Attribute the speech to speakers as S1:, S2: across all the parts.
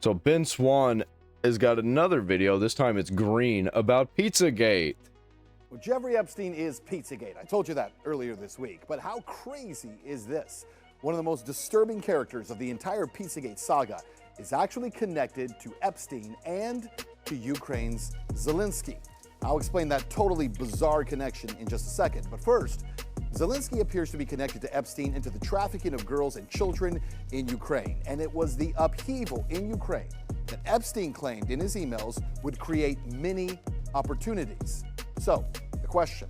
S1: So Ben Swann has got another video, this time it's green, about Pizzagate.
S2: Well, Jeffrey Epstein is Pizzagate. I told you that earlier this week. But how crazy is this? One of the most disturbing characters of the entire Pizzagate saga is actually connected to Epstein and to Ukraine's Zelenskyy. I'll explain that totally bizarre connection in just a second. But first, Zelenskyy appears to be connected to Epstein into the trafficking of girls and children in Ukraine. And it was the upheaval in Ukraine that Epstein claimed in his emails would create many opportunities. So, the question,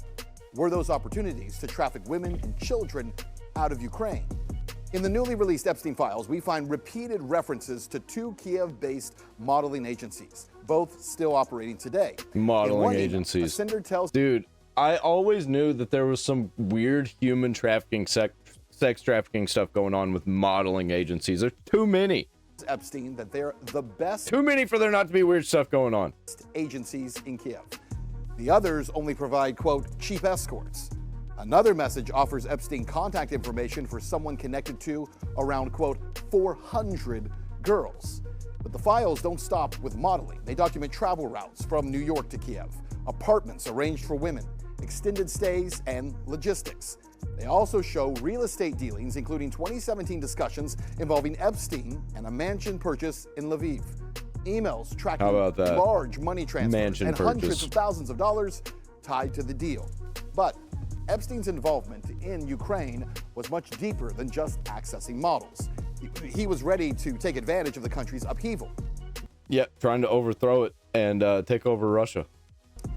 S2: were those opportunities to traffic women and children out of Ukraine? In the newly released Epstein Files, we find repeated references to two Kiev-based modeling agencies, both still operating today.
S1: Modeling agencies.
S2: A sender tells
S1: Dude, I always knew that there was some weird human trafficking, sex trafficking stuff going on with modeling agencies. There's too many.
S2: Epstein that they're the best.
S1: Too many for there not to be weird stuff going on.
S2: Agencies in Kiev. The others only provide, quote, cheap escorts. Another message offers Epstein contact information for someone connected to around, quote, 400 girls. But the files don't stop with modeling. They document travel routes from New York to Kiev, apartments arranged for women, extended stays, and logistics. They also show real estate dealings, including 2017 discussions involving Epstein and a mansion purchase in Lviv. Emails tracking large money transfers and hundreds of thousands of dollars tied to the deal. But Epstein's involvement in Ukraine was much deeper than just accessing models. He was ready to take advantage of the country's upheaval.
S1: Yeah, trying to overthrow it and take over Russia.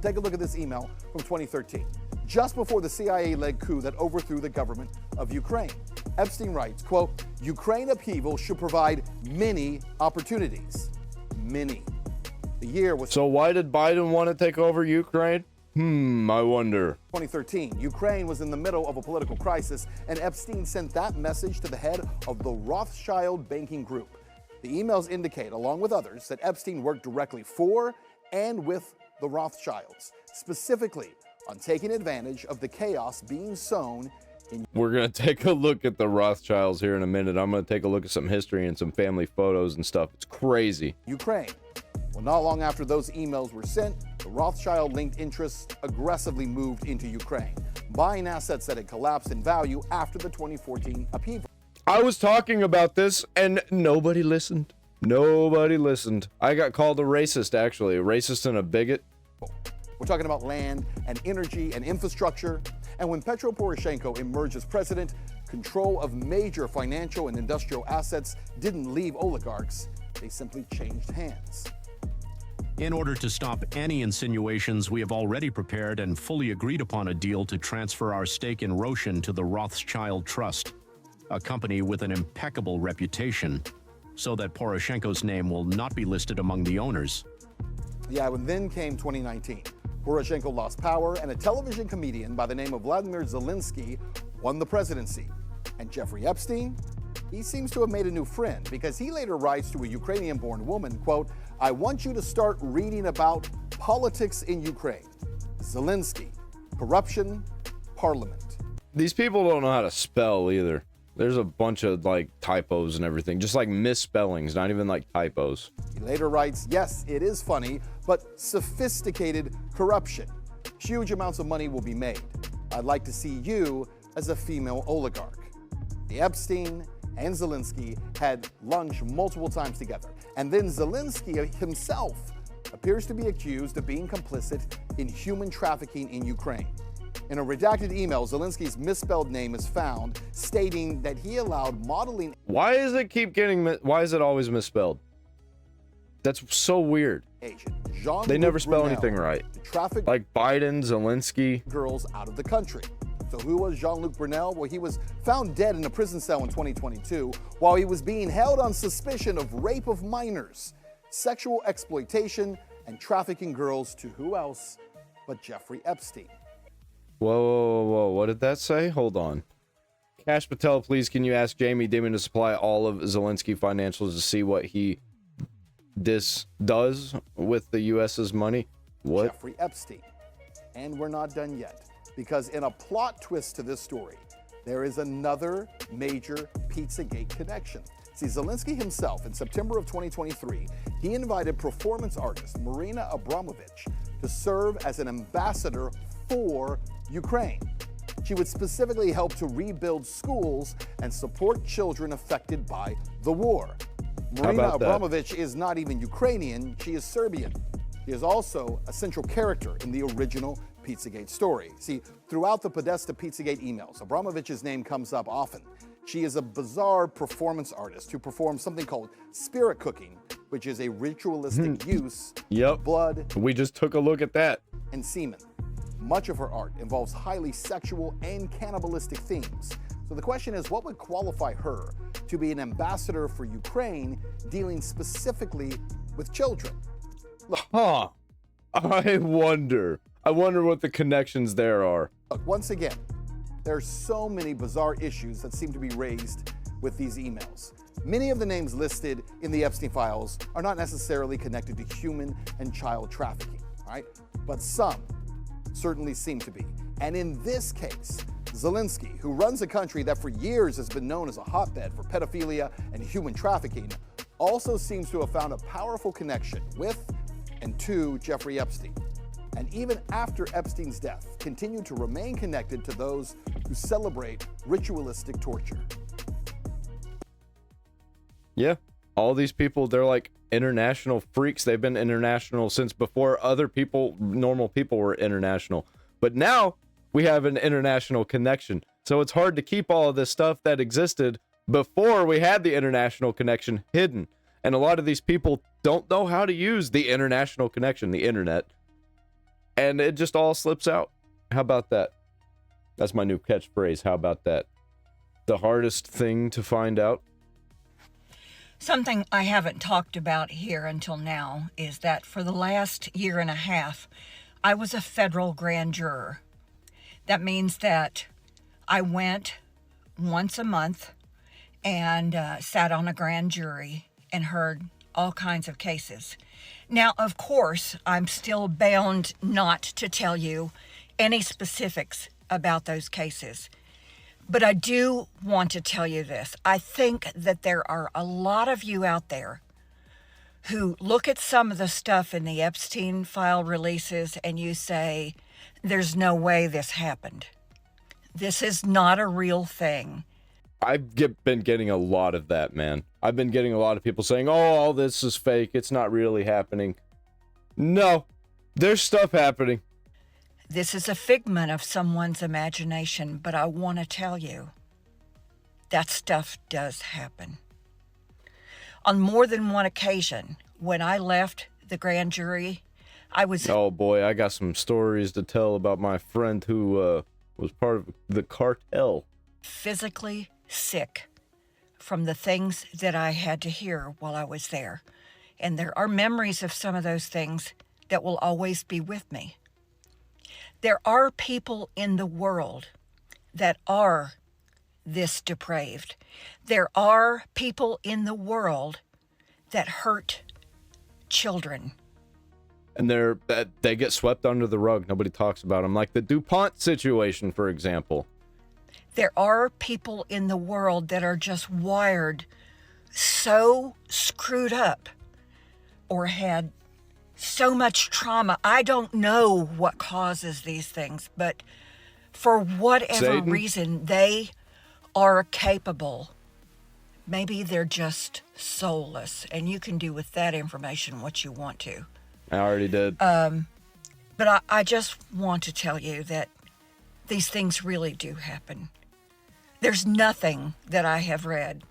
S2: Take a look at this email from 2013, just before the CIA-led coup that overthrew the government of Ukraine. Epstein writes, quote, Ukraine upheaval should provide many opportunities. Many. The year was...
S1: So why did Biden want to take over Ukraine? I wonder.
S2: 2013, Ukraine was in the middle of a political crisis, and Epstein sent that message to the head of the Rothschild banking group. The emails indicate, along with others, that Epstein worked directly for and with the Rothschilds, specifically on taking advantage of the chaos being sown in...
S1: We're going to take a look at the Rothschilds here in a minute. I'm going to take a look at some history and some family photos and stuff. It's crazy.
S2: Ukraine. Well, not long after those emails were sent, the Rothschild-linked interests aggressively moved into Ukraine, buying assets that had collapsed in value after the 2014 upheaval.
S1: I was talking about this and nobody listened. Nobody listened. I got called a racist, actually. A racist and a bigot.
S2: We're talking about land and energy and infrastructure. And when Petro Poroshenko emerged as president, control of major financial and industrial assets didn't leave oligarchs. They simply changed hands.
S3: In order to stop any insinuations, we have already prepared and fully agreed upon a deal to transfer our stake in Roshan to the Rothschild Trust, a company with an impeccable reputation, so that Poroshenko's name will not be listed among the owners.
S2: Yeah, when then came 2019. Poroshenko lost power, and a television comedian by the name of Vladimir Zelenskyy won the presidency. And Jeffrey Epstein? He seems to have made a new friend, because he later writes to a Ukrainian-born woman, quote, I want you to start reading about politics in Ukraine. Zelenskyy, corruption, parliament.
S1: These people don't know how to spell either. There's a bunch of like typos and everything, just like misspellings, not even like typos.
S2: He later writes, yes, it is funny, but sophisticated corruption. Huge amounts of money will be made. I'd like to see you as a female oligarch. The Epstein and Zelenskyy had lunch multiple times together. And then Zelenskyy himself appears to be accused of being complicit in human trafficking in Ukraine. In a redacted email, Zelenskyy's misspelled name is found, stating that he allowed modeling...
S1: Why is it always misspelled? That's so weird.
S2: Agent
S1: they never spell anything right.
S2: Traffic
S1: like Biden, Zelenskyy.
S2: Girls out of the country. So who was Jean-Luc Brunel? Well, he was found dead in a prison cell in 2022 while he was being held on suspicion of rape of minors, sexual exploitation, and trafficking girls to who else but Jeffrey Epstein.
S1: Whoa, what did that say? Hold on. Cash Patel, please, can you ask Jamie Dimon to supply all of Zelenskyy financials to see what he does with the U.S.'s money? What?
S2: Jeffrey Epstein. And we're not done yet, because in a plot twist to this story, there is another major Pizzagate connection. See, Zelenskyy himself, in September of 2023, he invited performance artist Marina Abramovich to serve as an ambassador for Ukraine. She would specifically help to rebuild schools and support children affected by the war. Marina Abramovich is not even Ukrainian, she is Serbian. She is also a central character in the original Pizzagate story. See, throughout the Podesta Pizzagate emails, Abramovich's name comes up often. She is a bizarre performance artist who performs something called spirit cooking, which is a ritualistic use of blood.
S1: We just took a look at that.
S2: And semen. Much of her art involves highly sexual and cannibalistic themes. So the question is, what would qualify her to be an ambassador for Ukraine dealing specifically with children?
S1: Huh. I wonder what the connections there are.
S2: Look, once again, there are so many bizarre issues that seem to be raised with these emails. Many of the names listed in the Epstein files are not necessarily connected to human and child trafficking, all right? But some certainly seem to be. And in this case, Zelenskyy, who runs a country that for years has been known as a hotbed for pedophilia and human trafficking, also seems to have found a powerful connection with and to Jeffrey Epstein. And even after Epstein's death, continued to remain connected to those who celebrate ritualistic torture.
S1: Yeah, all these people, they're like international freaks. They've been international since before other people, normal people, were international. But now we have an international connection. So it's hard to keep all of this stuff that existed before we had the international connection hidden. And a lot of these people don't know how to use the international connection, the internet. And it just all slips out. How about that? That's my new catchphrase. How about that? The hardest thing to find out.
S4: Something I haven't talked about here until now is that for the last year and a half, I was a federal grand juror. That means that I went once a month and sat on a grand jury and heard all kinds of cases. Now, of course, I'm still bound not to tell you any specifics about those cases. But I do want to tell you this. I think that there are a lot of you out there who look at some of the stuff in the Epstein File releases and you say, there's no way this happened. This is not a real thing.
S1: I've been getting a lot of that, man. I've been getting a lot of people saying, oh, all this is fake. It's not really happening. No, there's stuff happening.
S4: This is a figment of someone's imagination, but I want to tell you, that stuff does happen. On more than one occasion, when I left the grand jury, I was...
S1: Oh boy, I got some stories to tell about my friend who was part of the cartel.
S4: Physically sick from the things that I had to hear while I was there. And there are memories of some of those things that will always be with me. There are people in the world that are this depraved. There are people in the world that hurt children.
S1: And they get swept under the rug. Nobody talks about them. Like the DuPont situation, for example.
S4: There are people in the world that are just wired so screwed up or had so much trauma. I don't know what causes these things, but for whatever reason, they are capable. Maybe they're just soulless, and you can do with that information what you want to.
S1: I already did.
S4: But I just want to tell you that these things really do happen. There's nothing that I have read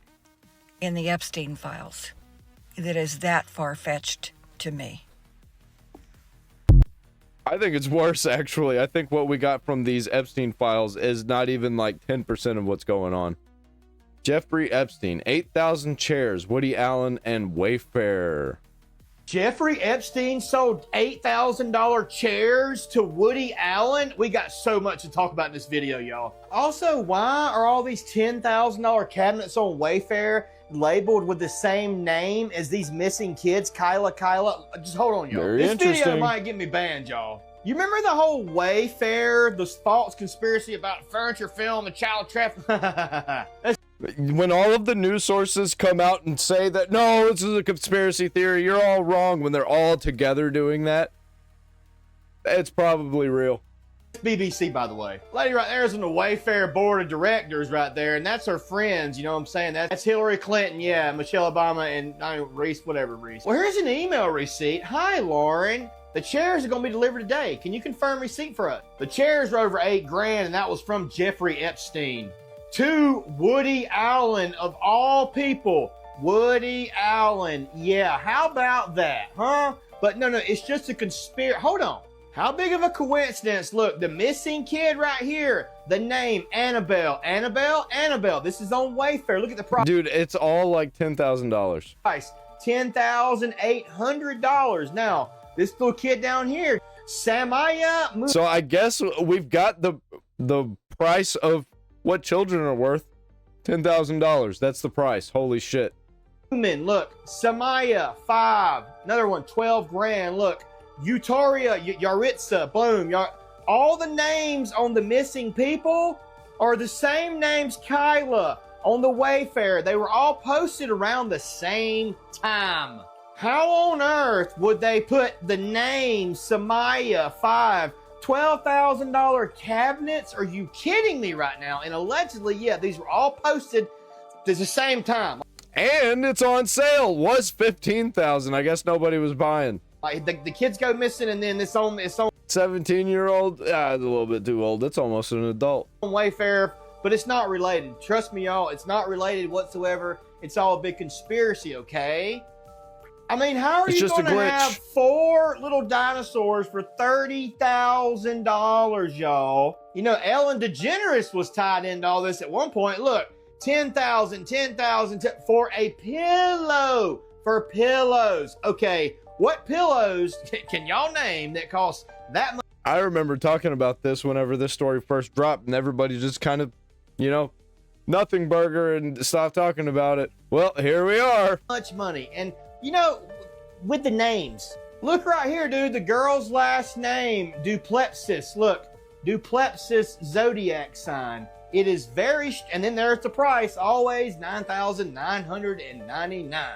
S4: in the Epstein files that is that far-fetched to me.
S1: I think it's worse, actually. I think what we got from these Epstein files is not even like 10% of what's going on. Jeffrey Epstein, 8,000 chairs, Woody Allen, and Wayfair.
S5: Jeffrey Epstein sold $8,000 chairs to Woody Allen. We got so much to talk about in this video, y'all. Also, why are all these $10,000 cabinets on Wayfair labeled with the same name as these missing kids? Kyla. Just hold on, y'all. This video might get me banned, y'all. You remember the whole Wayfair, the false conspiracy about furniture film and child trafficking?
S1: When all of the news sources come out and say that, no, this is a conspiracy theory, you're all wrong, when they're all together doing that, it's probably real.
S5: BBC, by the way. Lady right there is on the Wayfair board of directors right there, and that's her friends, you know what I'm saying? That's Hillary Clinton, yeah, Michelle Obama, and Reese, whatever, Reese. Well, here's an email receipt. Hi, Lauren. The chairs are going to be delivered today. Can you confirm receipt for us? The chairs are over $8,000, and that was from Jeffrey Epstein. To Woody Allen, of all people. Woody Allen. Yeah, how about that, huh? But no, it's just a conspiracy. Hold on. How big of a coincidence? Look, the missing kid right here. The name, Annabelle. Annabelle. This is on Wayfair. Look at the price.
S1: Dude, it's all like $10,000.
S5: Price, $10,800. Now, this little kid down here, Samaya.
S1: So I guess we've got the price of what children are worth. $10,000. That's the price. Holy shit.
S5: Look, Samaya, 5. Another one, $12,000. Look, Utoria, Yaritza, boom. All the names on the missing people are the same names, Kyla, on the Wayfair. They were all posted around the same time. How on earth would they put the name Samaya 5, $12,000 cabinets? Are you kidding me right now? And allegedly, yeah, these were all posted at the same time.
S1: And it's on sale. Was $15,000. I guess nobody was buying.
S5: Like the kids go missing, and then it's on
S1: 17-year-old. Yeah, it's a little bit too old. It's almost an adult.
S5: Wayfair, but it's not related. Trust me, y'all. It's not related whatsoever. It's all a big conspiracy. Okay. I mean, how are you going to have 4 little dinosaurs for $30,000, y'all? You know, Ellen DeGeneres was tied into all this at one point. Look, $10,000 for a pillow. For pillows. Okay, what pillows can y'all name that cost that much?
S1: I remember talking about this whenever this story first dropped, and everybody just kind of, nothing burger and stopped talking about it. Well, here we are.
S5: Much money. And you know, with the names, look right here, dude, the girl's last name, Duplexis. Look, Duplexis zodiac sign. It is and then there's the price, always $9,999.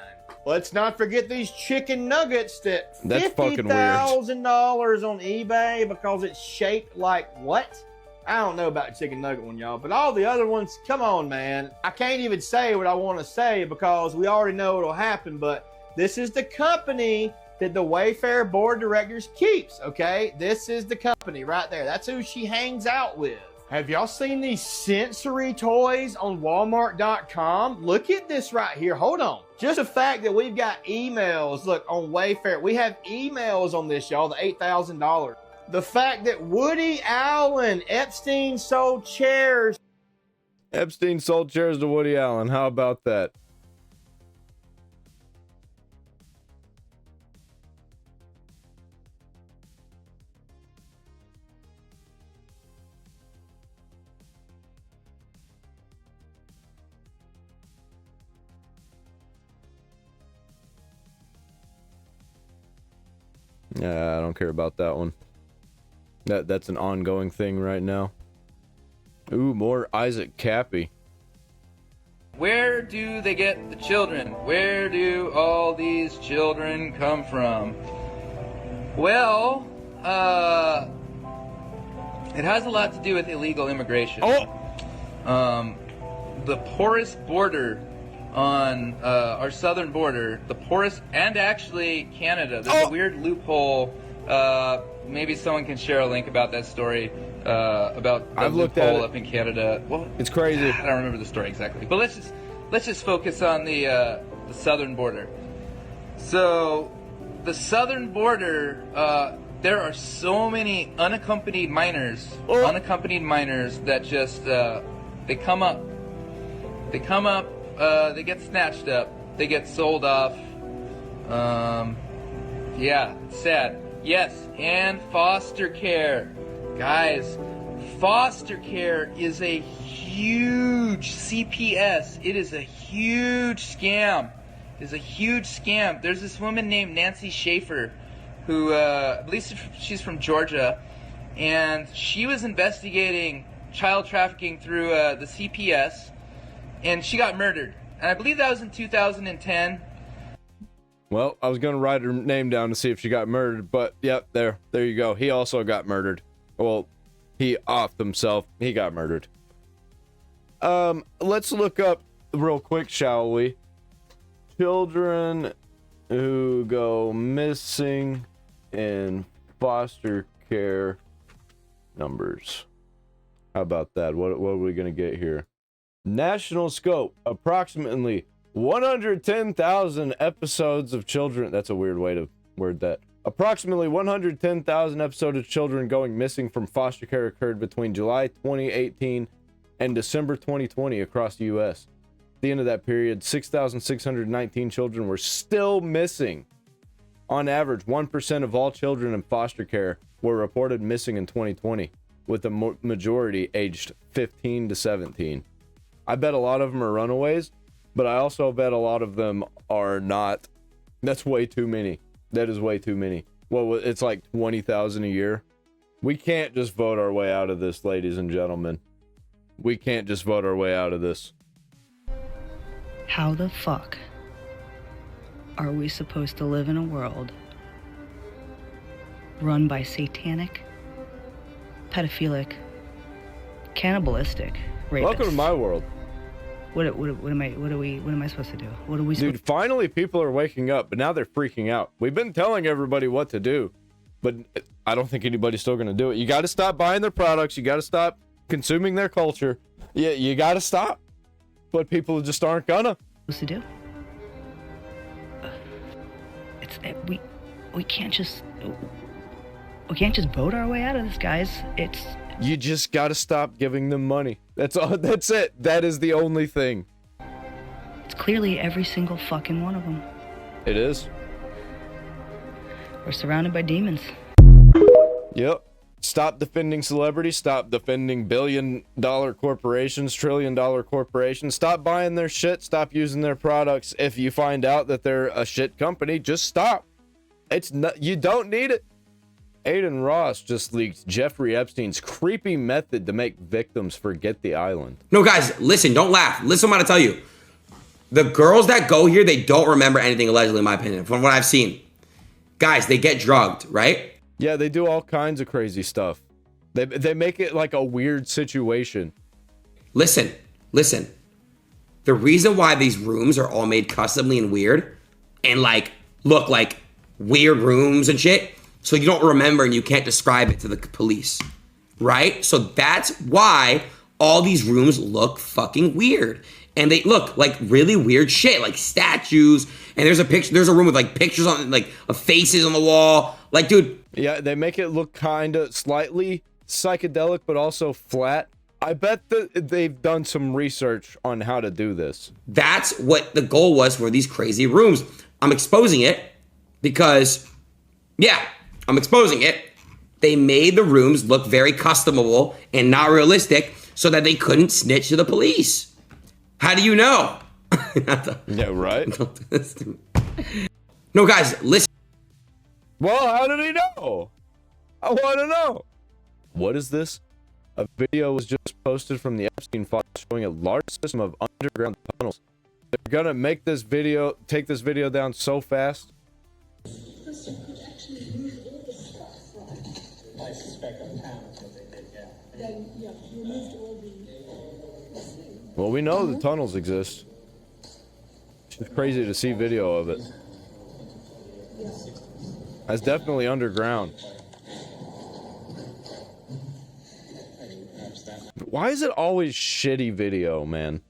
S5: Let's not forget these chicken nuggets that's $50,000 on eBay because it's shaped like what? I don't know about the chicken nugget one, y'all, but all the other ones, come on, man. I can't even say what I want to say because we already know what'll happen, but this is the company that the Wayfair board of directors keeps, okay? This is the company right there. That's who she hangs out with. Have y'all seen these sensory toys on Walmart.com? Look at this right here. Hold on. Just the fact that we've got emails, look, on Wayfair. We have emails on this, y'all, the $8,000. The fact that Woody Allen, Epstein sold chairs.
S1: Epstein sold chairs to Woody Allen. How about that? Yeah, I don't care about that one. That's an ongoing thing right now. Ooh, more Isaac Cappy.
S6: Where do they get the children? Where do all these children come from? Well, it has a lot to do with illegal immigration.
S1: Oh!
S6: The porous border on our southern border, the porous, and actually Canada. There's a weird loophole. Maybe someone can share a link about that story, about the
S1: I've looked at
S6: loophole
S1: it.
S6: up in Canada. Well,
S1: It's crazy.
S6: I don't remember the story exactly, but let's just focus on the southern border. So, the southern border, there are so many unaccompanied minors that just they come up, they get snatched up, they get sold off. Yeah, it's sad. Yes, and foster care. Guys, foster care is a huge CPS. It is a huge scam. It is a huge scam. There's this woman named Nancy Schaefer who, I believe she's from Georgia, and she was investigating child trafficking through the CPS, and she got murdered. And I believe that was in 2010.
S1: Well, I was gonna write her name down to see if she got murdered, but yep, there you go. He also got murdered. Well, he offed himself. He got murdered. Let's look up real quick, shall we? Children who go missing in foster care numbers. How about that? What are we gonna get here? National scope, approximately 110,000 episodes of children. That's a weird way to word that. Approximately 110,000 episodes of children going missing from foster care occurred between July 2018 and December 2020 across the U.S. At the end of that period, 6,619 children were still missing. On average, 1% of all children in foster care were reported missing in 2020, with the majority aged 15 to 17. I bet a lot of them are runaways, but I also bet a lot of them are not. That's way too many. That is way too many. Well, it's like 20,000 a year. We can't just vote our way out of this, ladies and gentlemen. We can't just vote our way out of this.
S7: How the fuck are we supposed to live in a world run by satanic, pedophilic, cannibalistic rapists?
S1: Welcome to my world.
S7: What am I supposed to do? What are we supposed
S1: Dude, finally people are waking up, but now they're freaking out. We've been telling everybody what to do, but I don't think anybody's still going to do it. You got to stop buying their products. You got to stop consuming their culture. Yeah, you got to stop. But people just aren't gonna.
S7: to do? We can't just vote our way out of this, guys.
S1: You just got to stop giving them money. That's all. That's it. That is the only thing.
S7: It's clearly every single fucking one of them.
S1: It is.
S7: We're surrounded by demons.
S1: Yep. Stop defending celebrities. Stop defending billion-dollar corporations, trillion-dollar corporations. Stop buying their shit. Stop using their products. If you find out that they're a shit company, just stop. It's not. You don't need it. Aiden Ross just leaked Jeffrey Epstein's creepy method to make victims forget the island.
S8: No, guys, listen, don't laugh. Listen what I'm going to tell you. The girls that go here, they don't remember anything, allegedly, in my opinion, from what I've seen. Guys, they get drugged, right?
S1: Yeah, they do all kinds of crazy stuff. They make it like a weird situation.
S8: Listen. The reason why these rooms are all made customly and weird and like look like weird rooms and shit, so you don't remember and you can't describe it to the police, right? So that's why all these rooms look fucking weird. And they look like really weird shit, like statues. And there's a room with like pictures on, like of faces on the wall. Like, dude.
S1: Yeah, they make it look kind of slightly psychedelic, but also flat. I bet that they've done some research on how to do this.
S8: That's what the goal was for these crazy rooms. I'm exposing it because, yeah, I'm exposing it. They made the rooms look very customable and not realistic so that they couldn't snitch to the police. How do you know?
S1: Yeah, right?
S8: No, guys, listen.
S1: Well, how did he know? I want to know. What is this? A video was just posted from the Epstein File showing a large system of underground tunnels. They're gonna make this video, take this video down so fast. Well, we know the tunnels exist. It's just crazy to see video of it. That's definitely underground. Why is it always shitty video, man?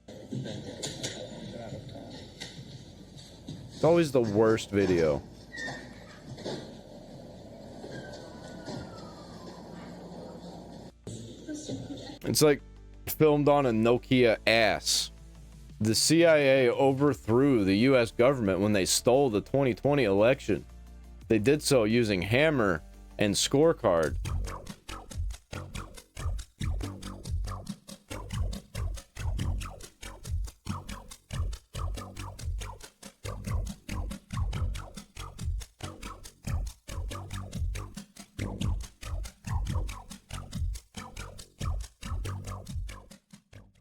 S1: It's always the worst video. It's like filmed on a Nokia ass. The CIA overthrew the US government when they stole the 2020 election. They did so using hammer and scorecard.